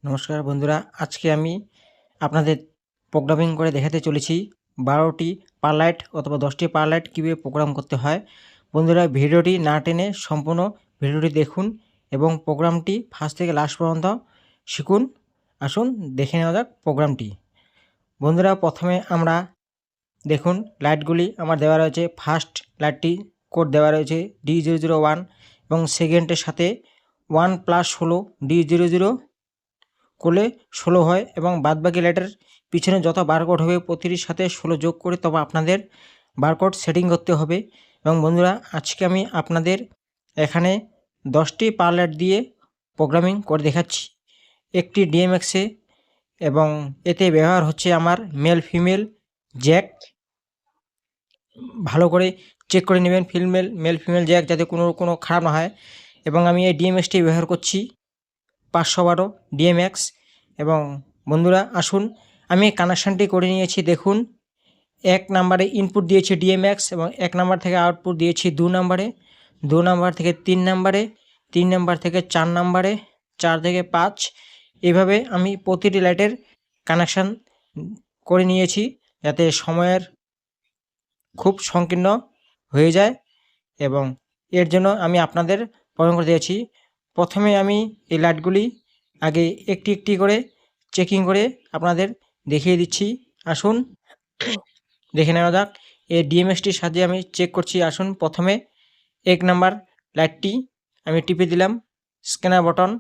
নমস্কার বন্ধুরা, আজকে আমি আপনাদের প্রোগ্রামিং করে দেখাতে চলেছি 12টি পার লাইট অথবা 10টি পার লাইট কীভাবে প্রোগ্রাম করতে হয়। বন্ধুরা, ভিডিওটি না টেনে সম্পূর্ণ ভিডিওটি দেখুন এবং প্রোগ্রামটি ফার্স্ট থেকে লাস্ট পর্যন্ত শিখুন। আসুন দেখে নেওয়া যাক প্রোগ্রামটি। বন্ধুরা, প্রথমে আমরা দেখুন লাইটগুলি আমার দেওয়া রয়েছে। ফার্স্ট লাইটটি কোড দেওয়া রয়েছে D001 এবং সেকেন্ডের সাথে 1+16 D00 করলে 16 হয় এবং বাদবাকি লাইটের পিছনে যত বারকোড হবে প্রতিটির সাথে 16 যোগ করে তবে আপনাদের বারকোড সেটিং করতে হবে। এবং বন্ধুরা, আজকে আমি আপনাদের এখানে 10টি পার লাইট দিয়ে প্রোগ্রামিং করে দেখাচ্ছি একটি ডিএমএক্সে, এবং এতে ব্যবহার হচ্ছে আমার মেল ফিমেল জ্যাক। ভালো করে চেক করে নেবেন মেল ফিমেল জ্যাক যাতে কোনো খারাপ না হয়। এবং আমি এই ডিএমএক্সটি ব্যবহার করছি 512 ডিএমএক্স। এবং বন্ধুরা আসুন, আমি কানেকশানটি করে নিয়েছি। দেখুন, 1 নাম্বারে ইনপুট দিয়েছি ডিএমএক্স এবং 1 নাম্বার থেকে আউটপুট দিয়েছি 2 নাম্বারে, 2 নাম্বার থেকে 3 নাম্বারে, 3 নাম্বার থেকে 4 নাম্বারে, 4 থেকে 5। এভাবে আমি প্রতিটি লাইটের কানেকশান করে নিয়েছি যাতে সময়ের খুব সংকীর্ণ হয়ে যায়, এবং এর জন্য আমি আপনাদের প্রয়োগ করে দিয়েছি। প্রথমে আমি এই লাইটগুলি আগে একটি একটি করে চেকিং করে আপনাদের দেখিয়ে দিচ্ছি। আসুন দেখে নেওয়া যাক। এই ডিএমএসটির সাহায্যে আমি চেক করছি। আসুন, প্রথমে 1 নাম্বার লাইটটি আমি টিপে দিলাম স্ক্যানার বটন,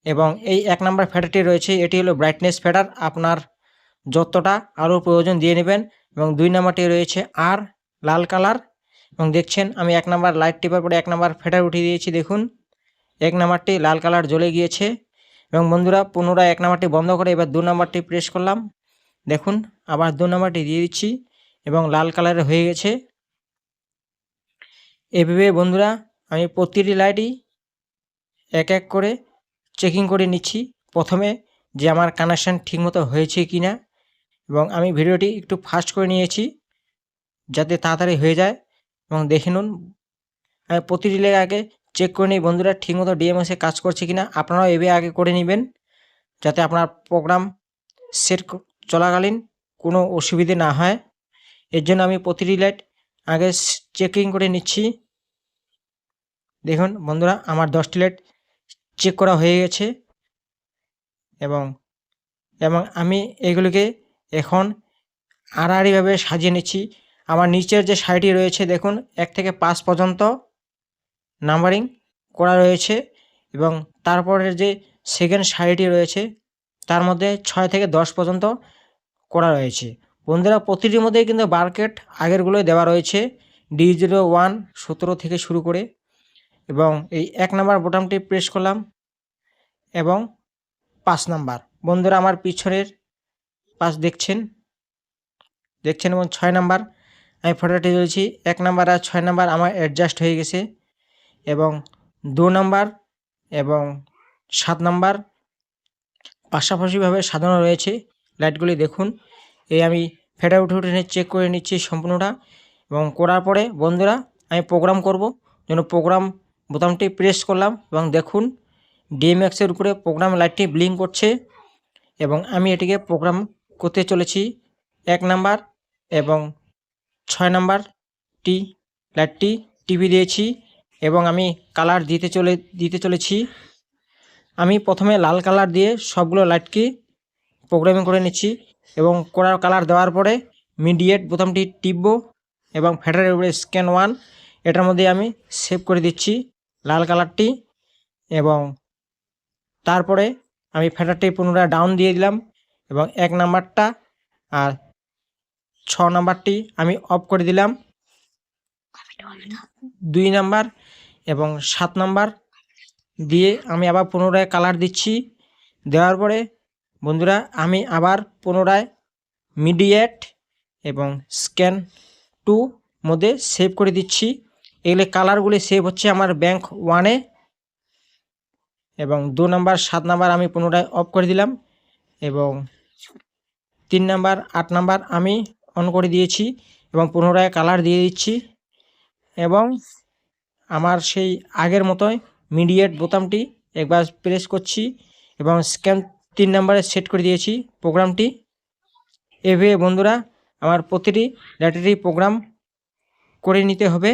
এবং এই 1 নাম্বার ফ্যাডারটি রয়েছে, এটি হলো ব্রাইটনেস ফ্যাডার। আপনার যতটা আরও প্রয়োজন দিয়ে নেবেন। এবং 2 নাম্বারটি রয়েছে আর লাল কালার, এবং দেখছেন আমি 1 নাম্বার লাইট টিপার পরে 1 নাম্বার ফ্যাডার উঠিয়ে দিয়েছি। দেখুন 1 নাম্বারটি লাল কালার জ্বলে গিয়েছে। এবং বন্ধুরা, পুনরায় 1 নাম্বারটি বন্ধ করে এবার 2 নাম্বারটি প্রেস করলাম। দেখুন আবার 2 নাম্বারটি দিয়ে দিচ্ছি এবং লাল কালারের হয়ে গেছে। এভাবে বন্ধুরা আমি প্রতিটি লাইটই এক এক করে চেকিং করে নিচ্ছি, প্রথমে যে আমার কানেকশান ঠিকমতো হয়েছে কি না। এবং আমি ভিডিওটি একটু ফাস্ট করে নিয়েছি যাতে তাড়াতাড়ি হয়ে যায়। এবং দেখে নুন, আমি প্রতিটি লাইট আগে চেক করে নিই বন্ধুরা ঠিকমতো ডিএমএসে কাজ করছে কি না। আপনারাও এভাবে আগে করে নেবেন যাতে আপনার প্রোগ্রাম সেট চলাকালীন কোনো অসুবিধে না হয়। এর জন্য আমি প্রতিটি লাইট আগে চেকিং করে নিচ্ছি। দেখুন বন্ধুরা, আমার 10টি লাইট চেক করা হয়ে গেছে, এবং আমি এগুলিকে এখন আড়াআড়িভাবে সাজিয়ে নিচ্ছি। আমার নিচের যে সারিটি রয়েছে দেখুন 1 থেকে 5 পর্যন্ত নাম্বারিং করা রয়েছে, এবং তারপরের যে সেকেন্ড সারিটি রয়েছে তার মধ্যে 6 থেকে 10 পর্যন্ত করা রয়েছে। বন্ধুরা, প্রতিটির মধ্যেই কিন্তু বারকোড আগেরগুলোই দেওয়া রয়েছে, D01 17 থেকে শুরু করে। এবং এই 1 নাম্বার বোতামটি প্রেস করলাম এবং 5 নাম্বার। বন্ধুরা, আমার পিছনের পাশ দেখছেন এবং 6 নাম্বার আমি ফটোটি তুলেছি। 1 নাম্বার আর 6 নাম্বার আমার অ্যাডজাস্ট হয়ে গেছে, এবং 2 নাম্বার এবং 7 নাম্বার পাশাপাশিভাবে সাজানো রয়েছে লাইটগুলি। দেখুন এই আমি ফেডার উঠে উঠে চেক করে নিচ্ছি সম্পূর্ণটা, এবং করার পরে বন্ধুরা আমি প্রোগ্রাম করব জন্য প্রোগ্রাম বোতামটি প্রেস করলাম, এবং দেখুন ডিএমএক্সের উপরে প্রোগ্রাম লাইটটি ব্লিঙ্ক করছে, এবং আমি এটিকে প্রোগ্রাম করতে চলেছি। 1 নাম্বার এবং 6 নাম্বারটি লাইটটি টিপে দিয়েছি, এবং আমি কালার দিতে চলেছি। আমি প্রথমে লাল কালার দিয়ে সবগুলো লাইটকে প্রোগ্রামিং করে নিচ্ছি, এবং কালার দেওয়ার পরে মিডিয়েট বোতামটি টিপব, এবং ফ্যাডারের উপরে স্ক্যান 1 এটার মধ্যে আমি সেভ করে দিচ্ছি লাল কালারটি। এবং তারপরে আমি ফ্যাডারটি পুনরায় ডাউন দিয়ে দিলাম, এবং 1 নাম্বারটা আর 6 নাম্বারটি আমি অফ করে দিলাম। 2 নাম্বার এবং 7 নাম্বার দিয়ে আমি আবার পুনরায় কালার দিচ্ছি। দেওয়ার পরে বন্ধুরা আমি আবার পুনরায় মিডিয়েট এবং স্ক্যান 2 মধ্যে সেভ করে দিচ্ছি। এগুলি কালারগুলি সেভ হচ্ছে আমার ব্যাংক 1-এ, এবং 2 নাম্বার 7 নাম্বার আমি পুনরায় অফ করে দিলাম, এবং 3 নাম্বার 8 নাম্বার আমি অন করে দিয়েছি, এবং পুনরায় কালার দিয়ে দিচ্ছি। এবং আমার সেই আগের মতোই মিডিয়েট বোতামটি একবার প্রেস করছি, এবং স্ক্যান 3 নম্বরে সেট করে দিয়েছি প্রোগ্রামটি। এভাবে বন্ধুরা আমার প্রতিটি ডাটারই প্রোগ্রাম করে নিতে হবে।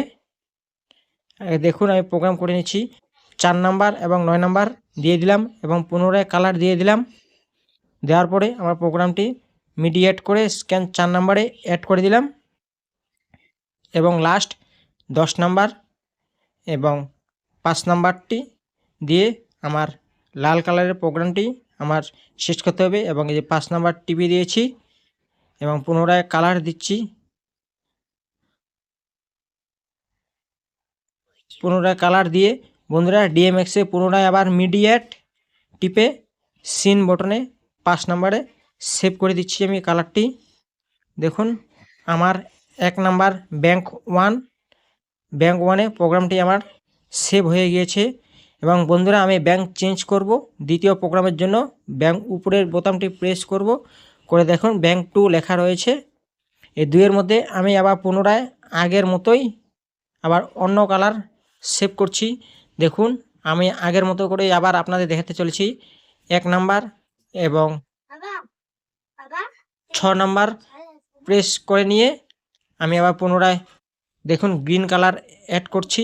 দেখুন আমি প্রোগ্রাম করে নিচ্ছি। 4 নাম্বার এবং 9 নাম্বার দিয়ে দিলাম এবং পুনরায় কালার দিয়ে দিলাম। দেওয়ার পরে আমার প্রোগ্রামটি মিডিয়েট করে স্ক্যান 4 নাম্বারে অ্যাড করে দিলাম এবং লাস্ট 10 নাম্বার এবং 5 নাম্বারটি দিয়ে আমার লাল কালারের প্রোগ্রামটি আমার শেষ করতে হবে এবং এই যে 5 নাম্বার টিপে দিয়েছি এবং পুনরায় কালার দিচ্ছি। পুনরায় কালার দিয়ে বন্ধুরা ডিএমএক্সে পুনরায় আবার মিডিয়েট টিপে সিন বটনে 5 নাম্বারে সেভ করে দিচ্ছি আমি কালারটি। দেখুন আমার 1 নাম্বার ব্যাংক 1-এ প্রোগ্রামটি আমার সেভ হয়ে গিয়েছে এবং বন্ধুরা আমি ব্যাংক চেঞ্জ করব। দ্বিতীয় প্রোগ্রামের জন্য ব্যাংক উপরের বোতামটি প্রেস করব, করে দেখুন ব্যাংক 2 লেখা রয়েছে। এই 2 এর মধ্যে আমি আবার পুনরায় আগের মতোই আবার অন্য কালার সেভ করছি। দেখুন আমি আগের মতো করে আবার আপনাদের দেখাতে চলেছি। 1 নাম্বার এবং 6 নাম্বার প্রেস করে নিয়ে আমি আবার পুনরায় দেখুন গ্রিন কালার অ্যাড করছি।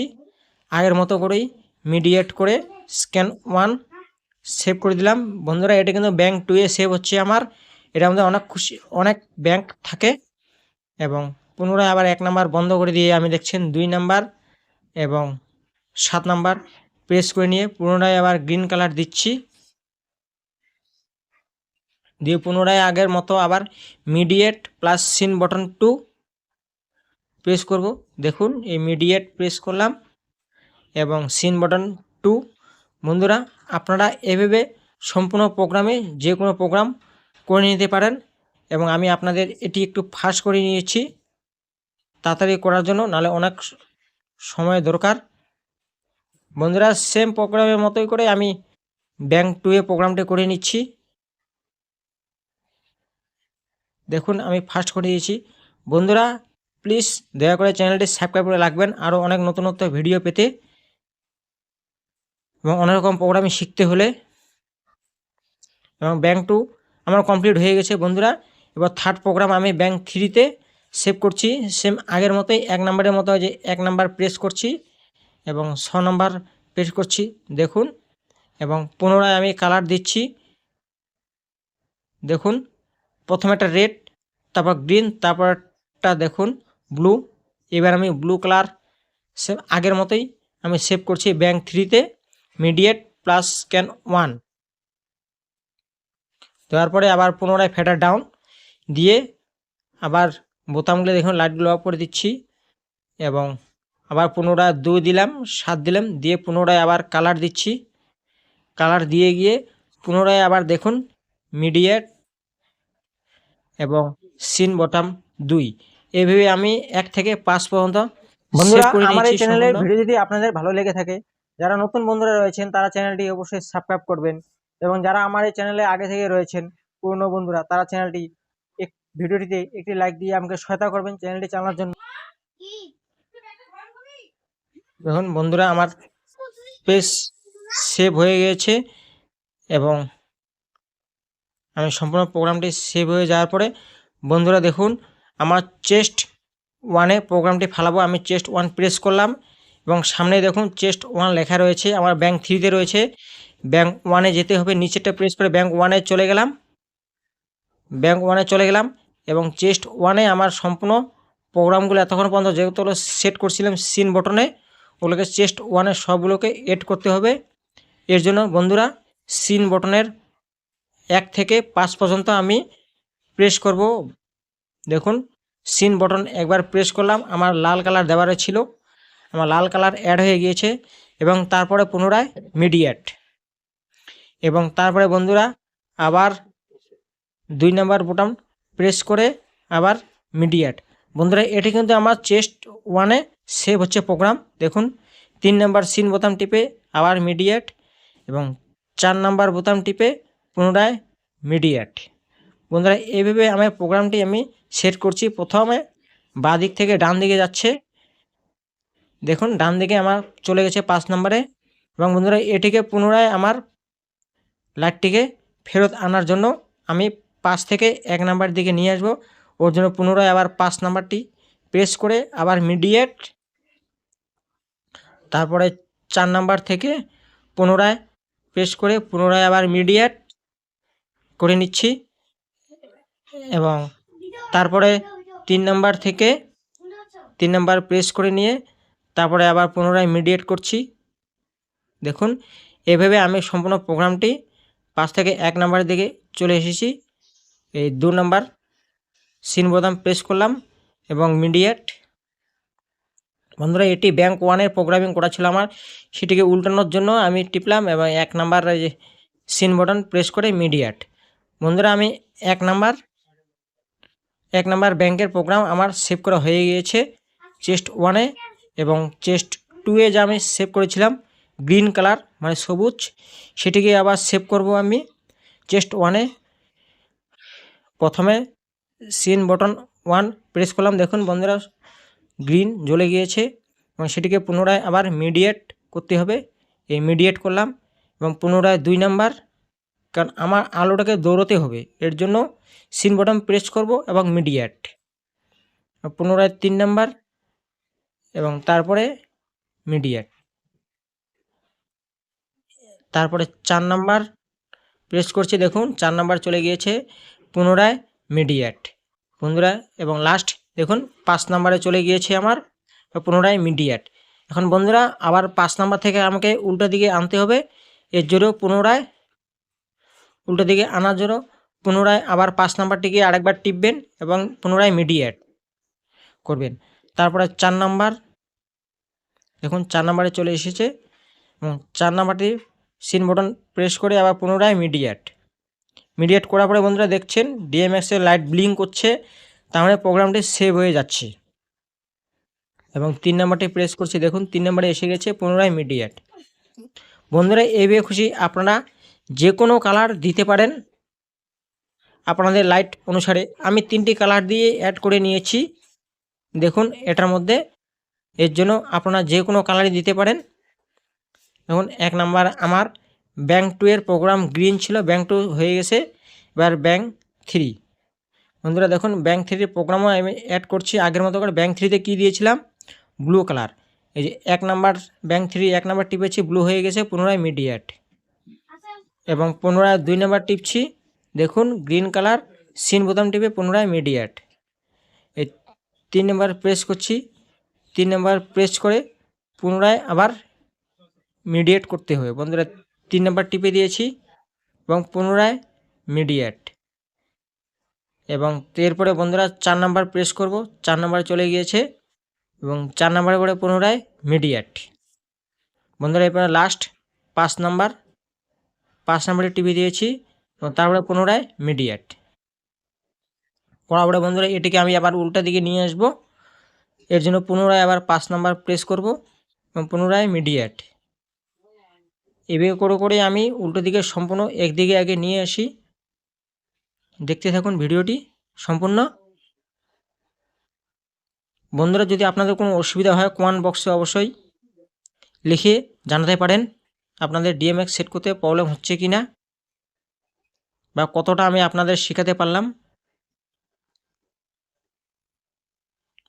আগের মতো করেই মিডিয়েট করে স্ক্যান 1 সেভ করে দিলাম। বন্ধুরা এটা কিন্তু ব্যাংক 2 এ সেভ হচ্ছে আমার। এটা আমাদের অনেক ব্যাংক থাকে এবং পুনরায় আবার 1 নাম্বার বন্ধ করে দিয়ে আমি দেখছেন 2 নাম্বার এবং 7 নাম্বার প্রেস করে নিয়ে পুনরায় আবার গ্রিন কালার দিচ্ছি। দিয়ে পুনরায় আগের মতো আবার মিডিয়েট প্লাস সিন বটন 2 প্রেস করব। দেখুন এই মিডিয়েট প্রেস করলাম এবং সিন বটন 2। বন্ধুরা আপনারা এভাবে সম্পূর্ণ প্রোগ্রামে যে কোনো প্রোগ্রাম করে নিতে পারেন এবং আমি আপনাদের এটি একটু ফাস্ট করে নিয়েছি তাড়াতাড়ি করার জন্য, নাহলে অনেক সময় দরকার। বন্ধুরা সেম প্রোগ্রামের মতোই করে আমি ব্যাংক 2 এ প্রোগ্রামটি করে নিচ্ছি। দেখুন আমি ফাস্ট করে দিয়েছি। বন্ধুরা প্লিজ দয়া করে চ্যানেলটি সাবস্ক্রাইব করে রাখবেন আরও অনেক নতুন ভিডিও পেতে এবং অনেক রকম প্রোগ্রামিং শিখতে হলে। এবং ব্যাংক 2 আমার কমপ্লিট হয়ে গেছে বন্ধুরা। এবার থার্ড প্রোগ্রাম আমি ব্যাংক 3-তে সেভ করছি। সেম আগের মতোই 1 নাম্বারের মতো যে 1 নাম্বার প্রেস করছি এবং 6 নাম্বার প্রেস করছি দেখুন, এবং পুনরায় আমি কালার দিচ্ছি। দেখুন প্রথমে একটা রেড, তারপর গ্রিন, তারপরটা দেখুন ব্লু। এবার আমি ব্লু কালার সেম আগের মতোই আমি সেভ করছি ব্যাংক 3-তে মিডিয়েট প্লাস স্ক্যান 1 দেওয়ার পরে আবার পুনরায় ফেডার ডাউন দিয়ে আবার বোতামগুলো দেখুন লাইটগুলো অফ করে দিচ্ছি এবং আবার পুনরায় 2 দিলাম, 7 দিলাম, দিয়ে পুনরায় আবার কালার দিচ্ছি। কালার দিয়ে গিয়ে পুনরায় আবার দেখুন মিডিয়েট এবং সিন বটম 2। এইভাবে আমি 1 থেকে 5 পর্যন্ত বন্ধুরা সেভ করে আমার এই নিয়েছি চ্যানেলের সম্পূর্ণ। ভিডিও যদি আপনাদের ভালো লেগে থাকে, যারা নতুন বন্ধুরা রয়েছেন তারা চ্যানেলটি অবশ্যই সাবস্ক্রাইব করবেন এবং যারা আমার এই চ্যানেলে আগে থেকে রয়েছেন পুরনো বন্ধুরা তারা চ্যানেলটি ভিডিওটিতে একটি লাইক দিয়ে আমাকে সহায়তা করবেন চ্যানেলটি চালানোর জন্য। দেখুন বন্ধুরা আমার পেজ সেভ হয়ে গেছে এবং আমি সম্পূর্ণ প্রোগ্রামটি সেভ হয়ে যাওয়ার পরে বন্ধুরা দেখুন আমার চেস্ট 1-এ প্রোগ্রামটি ফালাবো। আমি চেস্ট 1 প্রেস করলাম এবং সামনে দেখুন চেস্ট 1 লেখা রয়েছে, আমার ব্যাংক 3-তে রয়েছে। ব্যাংক 1-এ যেতে হবে, নিচেরটা প্রেস করে ব্যাংক 1-এ চলে গেলাম। ব্যাংক 1-এ চলে গেলাম এবং চেস্ট 1-এ আমার সম্পূর্ণ প্রোগ্রামগুলো এতক্ষণ পর্যন্ত যেগুলো সেট করছিলাম সিন বটনে, ওগুলোকে চেস্ট 1-এর সবগুলোকে এড করতে হবে। এর জন্য বন্ধুরা সিন বটনের 1 থেকে 5 পর্যন্ত আমি প্রেস করব। দেখুন সিন বটন একবার প্রেস করলাম, আমার লাল কালার দেওয়ার ছিল, আমার লাল কালার অ্যাড হয়ে গিয়েছে এবং তারপরে পুনরায় মিডিয়েট এবং তারপরে বন্ধুরা আবার 2 নাম্বার বোতাম প্রেস করে আবার মিডিয়েট। বন্ধুরা এটি কিন্তু আমার চেস্ট 1-এ সেভ হচ্ছে প্রোগ্রাম। দেখুন 3 নাম্বার সিন বোতাম টিপে আবার মিডিয়েট এবং 4 নাম্বার বোতাম টিপে পুনরায় মিডিয়েট। বন্ধুরা এইভাবে আমার প্রোগ্রামটি আমি সেট করছি। প্রথমে বাঁ দিক থেকে ডান দিকে যাচ্ছে, দেখুন ডান দিকে আমার চলে গেছে 5 নম্বরে এবং বন্ধুরা এটিকে পুনরায় আমার লাইটটিকে ফেরত আনার জন্য আমি 5 থেকে 1 নাম্বার দিকে নিয়ে আসব। ওর জন্য পুনরায় আবার 5 নাম্বারটি প্রেস করে আবার মিডিয়েট, তারপরে 4 নাম্বার থেকে পুনরায় প্রেস করে পুনরায় আবার মিডিয়েট করে নিচ্ছি এবং তারপরে 3 নাম্বার থেকে 3 নাম্বার প্রেস করে নিয়ে তারপরে আবার পুনরায় মিডিয়েট করছি। দেখুন এভাবে আমি সম্পূর্ণ প্রোগ্রামটি 5 থেকে 1 নাম্বারের দিকে চলে এসেছি। এই 2 নাম্বার সিন বোতাম প্রেস করলাম এবং মিডিয়েট। বন্ধুরা এটি ব্যাংক 1-এর প্রোগ্রামিং করা ছিল আমার, সেটিকে উল্টানোর জন্য আমি টিপলাম এবং 1 নাম্বার সিন বাটন প্রেস করে মিডিয়েট। বন্ধুরা আমি 1 নাম্বার ব্যাংকের প্রোগ্রাম আমার সেভ করা হয়ে গিয়েছে চেস্ট 1-এ, এবং চেস্ট 2-এ যা আমি সেভ করেছিলাম গ্রিন কালার মানে সবুজ, সেটিকে আবার সেভ করব আমি চেস্ট 1-এ। প্রথমে সিন বাটন 1 প্রেস করলাম, দেখুন বন্ধুরা গ্রিন জ্বলে গিয়েছে এবং সেটিকে পুনরায় আবার মিডিয়েট করতে হবে। এই মিডিয়েট করলাম এবং পুনরায় 2 নাম্বার, কারণ আমার আলোটাকে দৌড়াতে হবে, এর জন্য সিন বাটন প্রেস করব এবং মিডিয়েট। পুনরায় 3 নাম্বার এবং তারপরে মিডিয়েট, তারপরে 4 নাম্বার প্রেস করছি, দেখুন 4 নাম্বার চলে গিয়েছে, পুনরায় মিডিয়েট বন্ধুরা, এবং লাস্ট দেখুন 5 নাম্বারে চলে গিয়েছে আমার, পুনরায় মিডিয়েট। এখন বন্ধুরা আবার 5 নাম্বার থেকে আমাকে উল্টো দিকে আনতে হবে, এর জন্য পুনরায় উল্টো দিকে আনার জন্য পুনরায় আবার 5 নাম্বারটিকে আরেকবার টিপবেন এবং পুনরায় মিডিয়েট করবেন। তারপরে 4 নাম্বার, দেখুন 4 নাম্বারে চলে এসেছে এবং 4 নাম্বারটি সিন বাটন প্রেস করে আবার পুনরায় মিডিয়েট করার পরে বন্ধুরা দেখছেন ডিএমএক্সের লাইট ব্লিঙ্ক করছে, তার মানে প্রোগ্রামটি সেভ হয়ে যাচ্ছে। এবং 3 নাম্বারটি প্রেস করছি, দেখুন 3 নাম্বারে এসে গেছে, পুনরায় মিডিয়েট। বন্ধুরা এইভাবে খুশি আপনারা যে কোনো কালার দিতে পারেন আপনাদের লাইট অনুসারে। আমি 3টি কালার দিয়ে অ্যাড করে নিয়েছি, দেখুন এটার মধ্যে, এর জন্য আপনারা যে কোনো কালারই দিতে পারেন। দেখুন 1 নাম্বার আমার ব্যাংক 2-এর প্রোগ্রাম গ্রিন ছিল, ব্যাংক 2 হয়ে গেছে, এবার ব্যাংক 3। বন্ধুরা দেখুন ব্যাংক 3-এর প্রোগ্রামও আমি অ্যাড করছি আগের মতো করে। ব্যাংক 3-তে কী দিয়েছিলাম, ব্লু কালার, এই যে 1 নাম্বার ব্যাংক 3 1 নাম্বার টিপেছি, ব্লু হয়ে গেছে, পুনরায় মিডিয়েট, এবং পুনরায় 2 নাম্বার টিপছি, দেখুন গ্রিন কালার, সিন বোতাম টিপে পুনরায় মিডিয়েট। এই 3 নাম্বার প্রেস করছি, 3 নাম্বার প্রেস করে পুনরায় আবার মিডিয়েট করতে হবে। বন্ধুরা 3 নাম্বার টিপে দিয়েছি এবং পুনরায় মিডিয়েট, এবং এরপরে বন্ধুরা 4 নাম্বার প্রেস করব, 4 নাম্বার চলে গিয়েছে এবং 4 নাম্বারে করে পুনরায় মিডিয়েট। বন্ধুরা এরপরে লাস্ট 5 নাম্বারে টিপে দিয়েছি এবং তারপরে পুনরায় মিডিয়েট করার পরে বন্ধুরা এটিকে আমি আবার উল্টা দিকে নিয়ে আসব, এর জন্য পুনরায় আবার 5 নাম্বার প্রেস করব এবং পুনরায় মিডিয়েট। এভাবে করে আমি উল্টো দিকে সম্পূর্ণ একদিকে আগে নিয়ে আসি। দেখতে থাকুন ভিডিওটি সম্পূর্ণ। বন্ধুরা যদি আপনাদের কোনো অসুবিধা হয় কমেন্ট বক্সে অবশ্যই লিখে জানাতে পারেন আপনাদের ডিএমএক্স সেট করতে প্রবলেম হচ্ছে কি না, বা কতটা আমি আপনাদের শেখাতে পারলাম।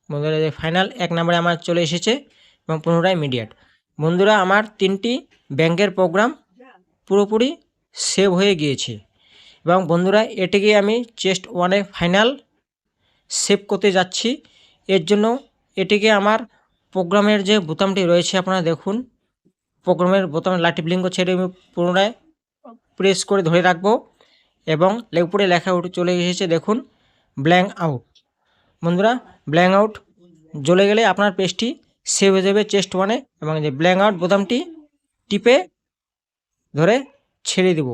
বন্ধুরা যে ফাইনাল 1 নাম্বারে আমার চলে এসেছে এবং পুনরায় মিডিয়েট। বন্ধুরা আমার 3টি ব্যাংকের প্রোগ্রাম পুরোপুরি সেভ হয়ে গিয়েছে, এবং বন্ধুরা এটিকে আমি চেস্ট 1-এ ফাইনাল সেভ করতে যাচ্ছি। এর জন্য এটিকে আমার প্রোগ্রামের যে বোতামটি রয়েছে আপনারা দেখুন, প্রোগ্রামের বোতামে লাইট ব্লিঙ্ক করছে, এটি আমি পুনরায় প্রেস করে ধরে রাখবো এবং উপরে লেখা উঠে চলে এসেছে, দেখুন ব্ল্যাঙ্ক আউট। বন্ধুরা ব্ল্যাঙ্ক আউট জ্বলে গেলে আপনার পেজটি সেভ হয়ে যাবে চেস্ট 1-এ, এবং যে ব্ল্যাঙ্ক আউট বোতামটি টিপে ধরে ছেড়ে দেব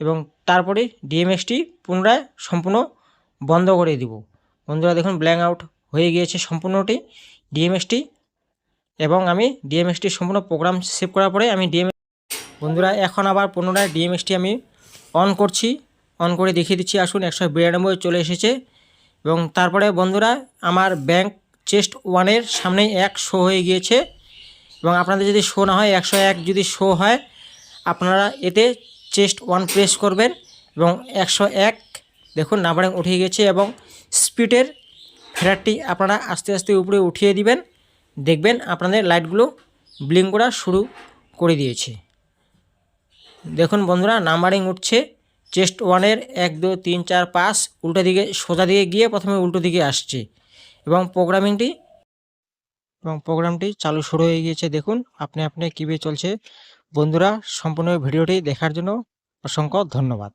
এবং তারপরে ডিএমএক্সটি পুনরায় সম্পূর্ণ বন্ধ করে দিব। বন্ধুরা দেখুন ব্ল্যাঙ্ক আউট হয়ে গিয়েছে সম্পূর্ণটি ডিএমএক্সটি, এবং আমি ডিএমএক্সটি সম্পূর্ণ প্রোগ্রাম সেভ করার পরে আমি বন্ধুরা এখন আবার পুনরায় ডিএমএক্সটি আমি অন করছি, অন করে দেখিয়ে দিচ্ছি। আসুন 192 চলে এসেছে, এবং তারপরে বন্ধুরা আমার ব্যাংক চেস্ট 1-এর সামনেই 1 শো হয়ে গিয়েছে, এবং আপনাদের যদি শো না হয় 101 যদি শো হয় আপনারা এতে চেস্ট 1 প্রেস করবেন এবং 101 দেখুন নাম্বারিং উঠে গেছে এবং স্পিডের ফেরারটি আপনারা আস্তে আস্তে উপরে উঠিয়ে দিবেন, দেখবেন আপনাদের লাইটগুলো ব্লিঙ্ক করা শুরু করে দিয়েছে। দেখুন বন্ধুরা নাম্বারিং উঠছে চেস্ট 1-এর 1 2 3 4 5 উল্টো দিকে সোজা দিকে গিয়ে প্রথমে উল্টো দিকে আসছে এবং প্রোগ্রামটি চালু শুরু হয়ে গিয়েছে। দেখুন আপনি কীভাবে চলছে। বন্ধুরা সম্পূর্ণ ভিডিওটি দেখার জন্য অসংখ্য ধন্যবাদ।